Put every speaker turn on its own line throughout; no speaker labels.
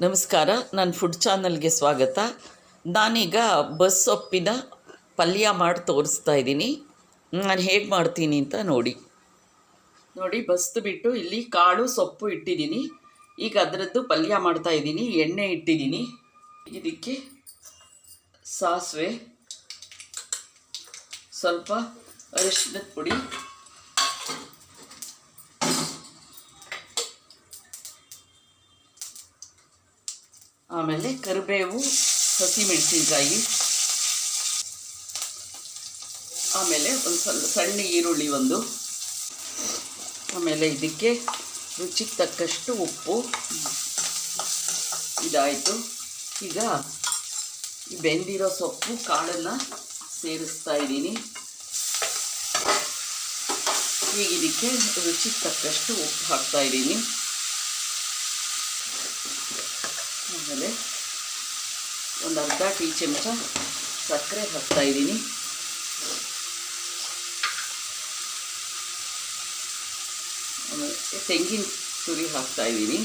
ನಮಸ್ಕಾರ, ನನ್ನ ಫುಡ್ ಚಾನಲ್ಗೆ ಸ್ವಾಗತ. ನಾನೀಗ ಬಸ್ ಸೊಪ್ಪಿನ ಪಲ್ಯ ಮಾಡಿ ತೋರಿಸ್ತಾ ಇದ್ದೀನಿ. ನಾನು ಹೇಗೆ ಮಾಡ್ತೀನಿ ಅಂತ ನೋಡಿ. ಬಸ್ದು ಬಿಟ್ಟು ಇಲ್ಲಿ ಕಾಳು ಸೊಪ್ಪು ಇಟ್ಟಿದ್ದೀನಿ. ಈಗ ಅದರದ್ದು ಪಲ್ಯ ಮಾಡ್ತಾ ಇದ್ದೀನಿ. ಎಣ್ಣೆ ಇಟ್ಟಿದ್ದೀನಿ. ಇದಕ್ಕೆ ಸಾಸಿವೆ, ಸ್ವಲ್ಪ ಅರಿಶಿಣದ ಪುಡಿ, ಆಮೇಲೆ ಕರಿಬೇವು, ಹಸಿಮೆಣಸಿನ್ಕಾಯಿ, ಆಮೇಲೆ ಒಂದು ಸ್ವಲ್ಪ ಸಣ್ಣ ಈರುಳ್ಳಿ ಒಂದು, ಆಮೇಲೆ ಇದಕ್ಕೆ ರುಚಿಗೆ ತಕ್ಕಷ್ಟು ಉಪ್ಪು. ಇದಾಯಿತು. ಈಗ ಈ ಬೆಂದಿರೋ ಸೊಪ್ಪು ಕಾಳನ್ನು ಸೇರಿಸ್ತಾ ಇದ್ದೀನಿ. ಈಗ ಇದಕ್ಕೆ ರುಚಿಗೆ ತಕ್ಕಷ್ಟು ಉಪ್ಪು ಹಾಕ್ತಾ ಇದ್ದೀನಿ. ಆಮೇಲೆ ಒಂದು ಅರ್ಧ ಟೀ ಚಮಚ ಸಕ್ಕರೆ ಹಾಕ್ತಾ ಇದ್ದೀನಿ. ಆಮೇಲೆ ತೆಂಗಿನ ತುರಿ ಹಾಕ್ತಾ ಇದ್ದೀನಿ.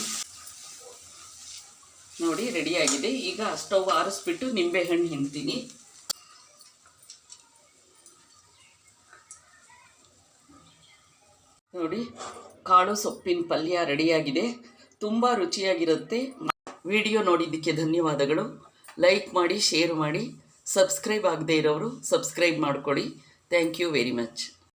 ನೋಡಿ, ರೆಡಿಯಾಗಿದೆ. ಈಗ ಸ್ಟವ್ ಆರಿಸ್ಬಿಟ್ಟು ನಿಂಬೆಹಣ್ಣು ಹಿಂಡ್ತೀನಿ. ನೋಡಿ, ಕಾಳು ಸೊಪ್ಪಿನ ಪಲ್ಯ ರೆಡಿಯಾಗಿದೆ. ತುಂಬ ರುಚಿಯಾಗಿರುತ್ತೆ. ವಿಡಿಯೋ ನೋಡಿದ್ದಕ್ಕೆ ಧನ್ಯವಾದಗಳು. ಲೈಕ್ ಮಾಡಿ, ಶೇರ್ ಮಾಡಿ. ಸಬ್ಸ್ಕ್ರೈಬ್ ಆಗದೇ ಇರೋರು ಸಬ್ಸ್ಕ್ರೈಬ್ ಮಾಡಿಕೊಡಿ. Thank you very much.